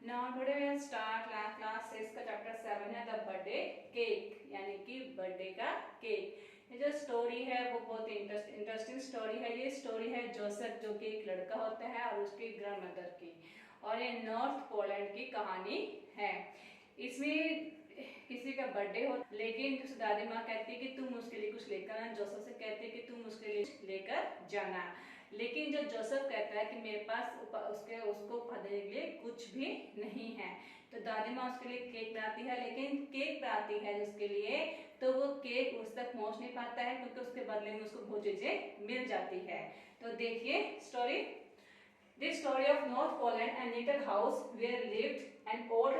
Now today we will start class 6 का chapter 7 है the birthday cake, यानी कि बर्थडे का केक। ये जो स्टोरी है वो बहुत ही इंटरेस्टिंग स्टोरी है। ये स्टोरी है जोसेफ, जो कि एक लड़का होता है, और उसकी ग्रैंड मदर की, और ये नॉर्थ पोलैंड की कहानी है। इसमें किसी का बर्थडे हो, लेकिन उस दादी माँ कहती है कि तुम उसके लिए कुछ लेकर आना। जोसेफ से कहती है कि तुम उसके लिए लेकर जाना, लेकिन जो जोसेफ कहता है कि मेरे पास उसको उपहार देने के लिए कुछ भी नहीं है। तो दादी माँ उसके लिए केक लाती है, लेकिन केक लाती है उसके लिए तो वो केक उस तक पहुंच नहीं पाता है, क्योंकि उसके बदले में उसको बहुत चीजें मिल जाती है। तो देखिए story. This story of North Poland, a little house where lived an old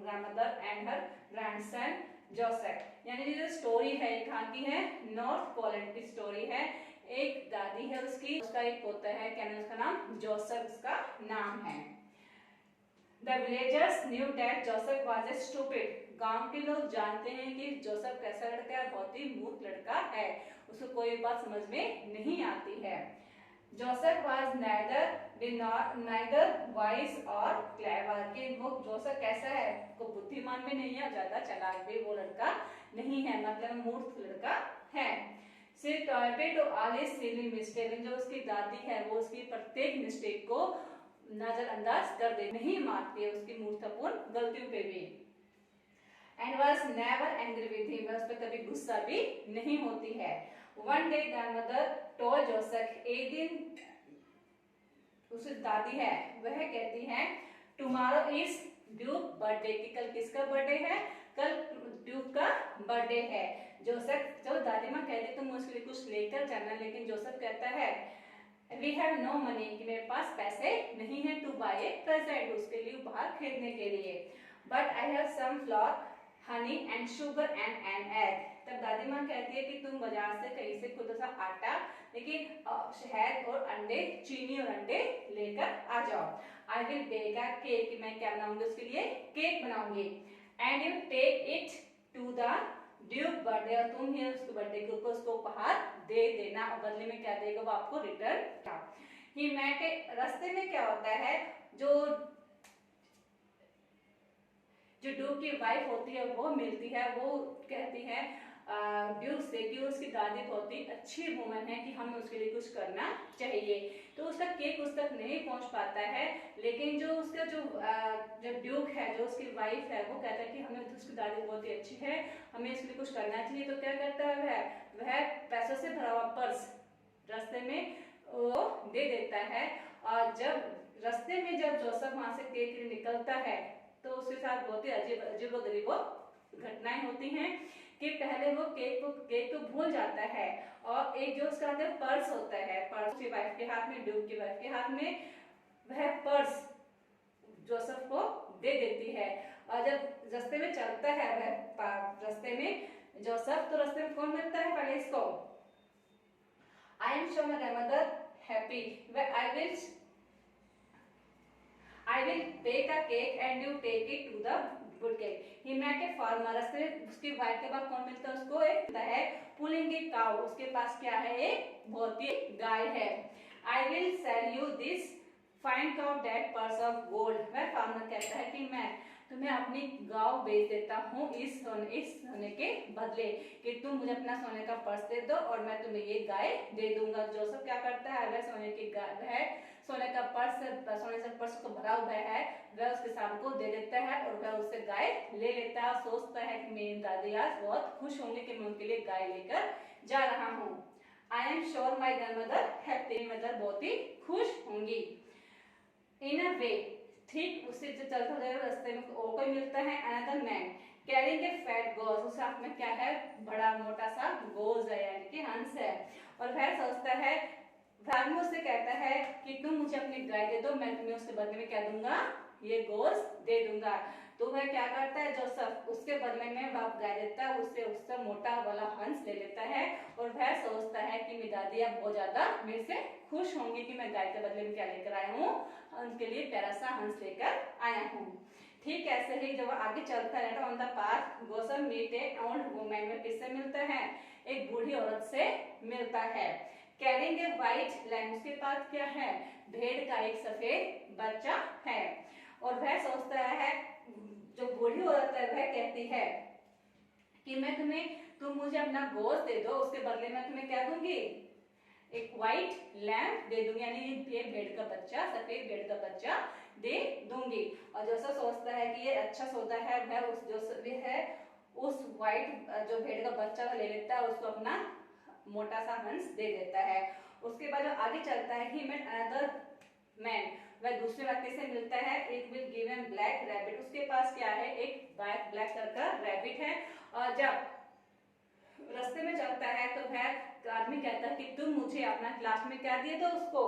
grandmother and her grandson Joseph। यानी जो स्टोरी है कहाँ की है? नॉर्थ पोलैंड की स्टोरी है। एक दादी है उसकी, उसका एक पोता है, क्या नाम उसका? नाम जोसेफ उसका नाम है। The villagers knew that Joseph was a stupid। गांव के लोग जानते हैं कि जोसेफ कैसा लड़का है, बहुत ही मूर्ख लड़का है, उसको कोई बात समझ में नहीं आती है। Joseph was neither wise or clever। कि वो जोसेफ कैसा है? को बुद्धिमान भी नहीं है, ज्यादा चालाक भी वो लड़का नहीं है, मतलब मूर्ख लड़का है। She tolerate to all his silly mistake। जो उसकी दादी है वो उसकी प्रत्येक मिस्टेक को नजरअंदाज कर दे, नहीं मारती है उसकी मूर्खतापूर्ण गलतियों पे भी। And was never angry with him। उस पर कभी गुस्सा भी नहीं होती है। One day grandmother told Joseph। एक दिन उसकी दादी है वह कहती है tomorrow is ड्यूक बर्थडे, कि कल किसका बर्थडे है? कल ड्यूक का बर्थडे है। जोसेफ, जो दादी माँ कहती तुम उसके लिए कुछ लेकर जाना, लेकिन जोसेफ कहता है वी हैव नो मनी, कि मेरे पास पैसे नहीं है टू बाय ए प्रेजेंट, उसके लिए उपहार खरीदने के लिए। But I have some flour honey and sugar and an egg. तब दादी माँ कहती है कि तुम बाजार से कहीं से खुद सा आटा, लेकिन शहद और अंडे, चीनी और अंडे लेकर आ जाओ। I will bake a cake, कि मैं क्या बनाऊंगी उसके लिए? केक बनाऊंगी। And you take it to the duke birthday, और तुम ही उसके बर्थडे के ऊपर उसको उपहार दे देना, और बदले में क्या देगा वो आपको? रिटर्न। ही मेट, रास्ते में क्या होता है, जो ड्यूक की वाइफ होती है वो मिलती है, वो कहती है ड्यूक से कि उसकी दादी बहुत ही अच्छी वुमन है, कि हमें उसके लिए कुछ करना चाहिए। तो उसका केक उस तक नहीं पहुंच पाता है, लेकिन जो उसका जो ड्यूक है, जो उसकी वाइफ है, वो कहता है कि हमें तो उसकी दादी बहुत ही अच्छी है, हमें इसके लिए कुछ करना चाहिए। तो क्या करता है वह पैसों से भरा हुआ पर्स रास्ते में वो दे देता है। और जब रास्ते में जब जोसेफ वहां से केक के लिए निकलता है, तो उसके साथ बहुत ही अजीब गरीब घटनाएं होती हैं। कि पहले वो केक को भूल जाता है, और एक जो उसका पर्स होता है, पर्स की वाइफ के हाथ में, ड्यूक की वाइफ के हाथ में, वह पर्स जोसेफ को दे देती है। और जब रास्ते में चलता है वह रास्ते में जोसेफ, तो रास्ते में कौन मिलता है पहले इसको? I am sure my grandmother happy, I will bake a cake and you take it to the good cake। He met a farmer। रास्ते में उसकी वाइफ के बाद कौन मिलता है उसको? एक मिलता है पुलिंग ए काउ, उसके पास क्या है? एक बहुत ही गाय है। I will sell you this fine cow that purse of gold। वह फार्मर कहता है कि मैं तुम्हें अपनी गांव बेच देता हूँ इस सोने के बदले, कि तुम मुझे अपना सोने का पर्स दे दो और मैं तुम्हें ये गाय दे दूंगा। जोसेफ क्या करता है, वह सोने की गाय है, सोने का पर्स, सोने से पर्स को भरा हुआ है, वह उसके किसान को दे देता है, और वह उससे गाय ले लेता है, और सोचता है कि मेरी दादी आज बहुत खुश होंगे कि मैं उनके लिए गाय लेकर जा रहा हूँ। I am sure my grandmother happy, mother बहुत ही खुश होंगी। इन अ वे, ठीक उससे जो चलता जाएगा रास्ते में कोई मिलता है another man carrying a fat goes. उसके हाथ में क्या है? बड़ा मोटा सा गोज है, यानी कि हंस है। और वह सोचता है, फार्मर उससे कहता है कि तुम मुझे अपनी गाय दे दो, मैं तुम्हें उसके बदले में क्या दूंगा? ये गोज दे दूंगा। तो वह क्या करता है जोसेफ, उसके बदले में वह गाय देता है, उससे मोटा वाला हंस ले लेता है, और वह सोचता है कि मेरी दादी अब बहुत ज्यादा मेरे से खुश होंगी कि मैं गाय के बदले में क्या लेकर आया हूँ, उनके लिए प्यारा सा हंस लेकर आया हूँ। ठीक ऐसे ही जब आगे चलता है on the path Joseph meet a old woman. में किससे मिलता है? एक बूढ़ी औरत से मिलता है। कैरिंग ए व्हाइट लैम्ब, उसके पास क्या है? भेड़ का एक सफेद बच्चा है। और वह सोचता है, जो बूढ़ी औरत है वह कहती है कि तुम मुझे अपना गोश्त दे दो, उसके बदले में तुम्हें क्या दूंगी, एक व्हाइट लैम्प दे दूंगी, यानी ये भेड़ का बच्चा, सफेद भेड़ का बच्चा दे दूंगी। और जोसेफ सोचता है कि ये अच्छा सौदा है, वह उस जोसेफ है उस व्हाइट जो भेड़ का बच्चा ले लेता है, उसको अपना मोटा सा हंस दे देता है। उसके बाद जो आगे चलता है, ही मेट अनदर मैन, वह दूसरे व्यक्ति से मिलता है, it will give him black rabbit, उसके पास क्या है, एक ब्लैक कलर का रैबिट है। और जब रास्ते में चलता है तो वह आदमी कहता है कि तुम मुझे अपना लास्ट में क्या दिए, तो उसको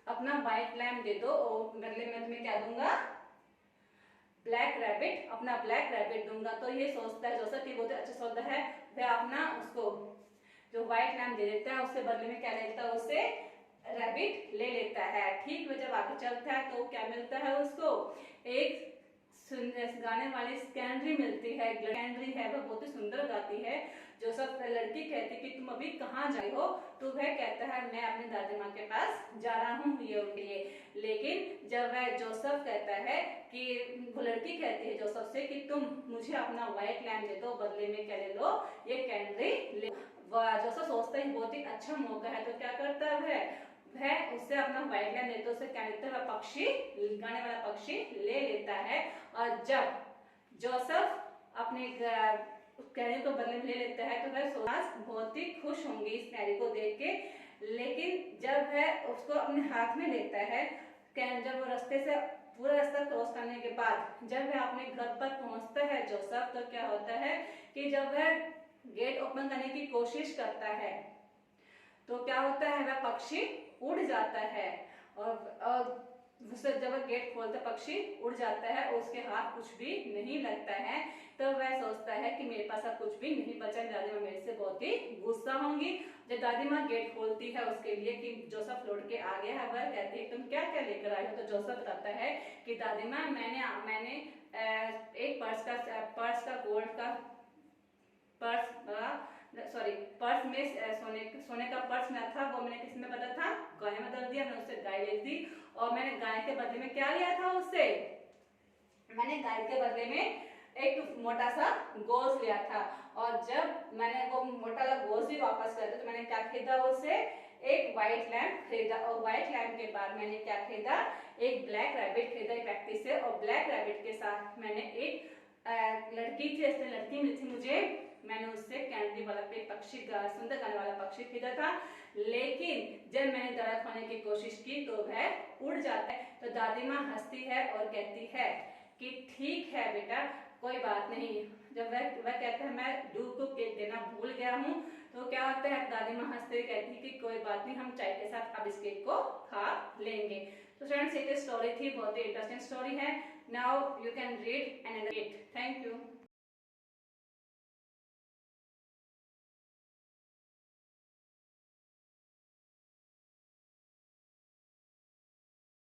अपना व्हाइट लैम्प दे दो और बदले में तुम्हें क्या दूंगा, ब्लैक रैबिट, अपना ब्लैक रैबिट दूंगा। तो ये सोचता है जोसेफ कि बहुत अच्छा सौदा है, वह अपना उसको जो व्हाइट लैम्प दे देता है, उसके बदले में क्या लेता है, उसे रैबिट ले लेता है। ठीक वह जब आगे चलता है तो क्या मिलता है उसको, एक गाने वाली स्कैनरी मिलती है, स्कैनरी है, वह बहुत ही सुंदर गाती है। जोसेफ लड़की कहती कि तुम अभी कहाँ जा रही हो, तो वह कहता है मैं अपनी दादी माँ के पास जा रहा हूँ ये उनके लिए। लेकिन जब वह जोसेफ कहता है कि वो लड़की कहती है जोसेफ से कि तुम मुझे अपना व्हाइट लैम्प दे दो, बदले में क्या ले लो, ये कैंडरी ले। जोसेफ सोचता है बहुत ही अच्छा मौका है, तो क्या करता है वह उससे अपना व्हाइट लैम्प देता है, उसे क्या लेता है, पक्षी, गाने वाला पक्षी ले लेता है। और जब जोसेफ अपने कैरी को बदले में ले लेता है तो वह सोनास बहुत ही खुश होंगी इस कैरी को देख के। लेकिन जब वह उसको अपने हाथ में लेता है, जब वो रास्ते से पूरा रास्ता क्रॉस करने के बाद जब वह अपने घर पर पहुंचता है जोसेफ, तो क्या होता है कि जब वह गेट ओपन करने की कोशिश करता है तो क्या होता है, वह पक्षी उड़ जाता है। और जब गेट खोलता पक्षी उड़ जाता है और उसके हाथ कुछ भी नहीं लगता है। तो वह सोचता है कि मेरे पास अब कुछ भी नहीं बचा, दादी माँ मेरे से बहुत ही गुस्सा होंगी। जब दादी माँ गेट खोलती है उसके लिए कि जोसेफ लौट के आ गया है, वह कहती है तुम क्या क्या लेकर आई हो। तो जोसेफ बताता है कि दादी माँ मैंने एक पर्स का गोल्ड का पर्स में सोने का पर्स में था, वो मैंने किस में बदला था, गाय में बदल दिया। मैंने उससे गाय ले दी और मैंने गाय के बदले में क्या लिया था, उससे मैंने गाय के बदले में एक मोटा सा गोश्त लिया था। और जब मैंने वो मोटा सा गोश्त भी वापस कर दिया तो मैंने क्या खरीदा, उससे एक व्हाइट लैम्प खरीदा। और व्हाइट लैम्प के बाद मैंने क्या खरीदा, एक ब्लैक रैबिट खरीदा एक व्यक्ति से। और ब्लैक रैबिट के साथ मैंने एक लड़की थी, ऐसे लड़की मिली थी मुझे, मैंने उससे कैंडी वाला पक्षी, सुंदर गाने वाला पक्षी खरीदा था। लेकिन जब मैंने दड़ा खाने की कोशिश की तो वह उड़ जाता है। तो दादी माँ हंसती है और कहती है कि ठीक है बेटा, कोई बात नहीं। जब वह कहता है मैं दूध को केक देना भूल गया हूँ, तो क्या होता है, दादी माँ हंसते हुए कहती है कि कोई बात नहीं, हम चाय के साथ अब इस केक को खा लेंगे। तो फ्रेंड्स, ये स्टोरी थी, बहुत ही इंटरेस्टिंग स्टोरी है। Now you can read and thank you.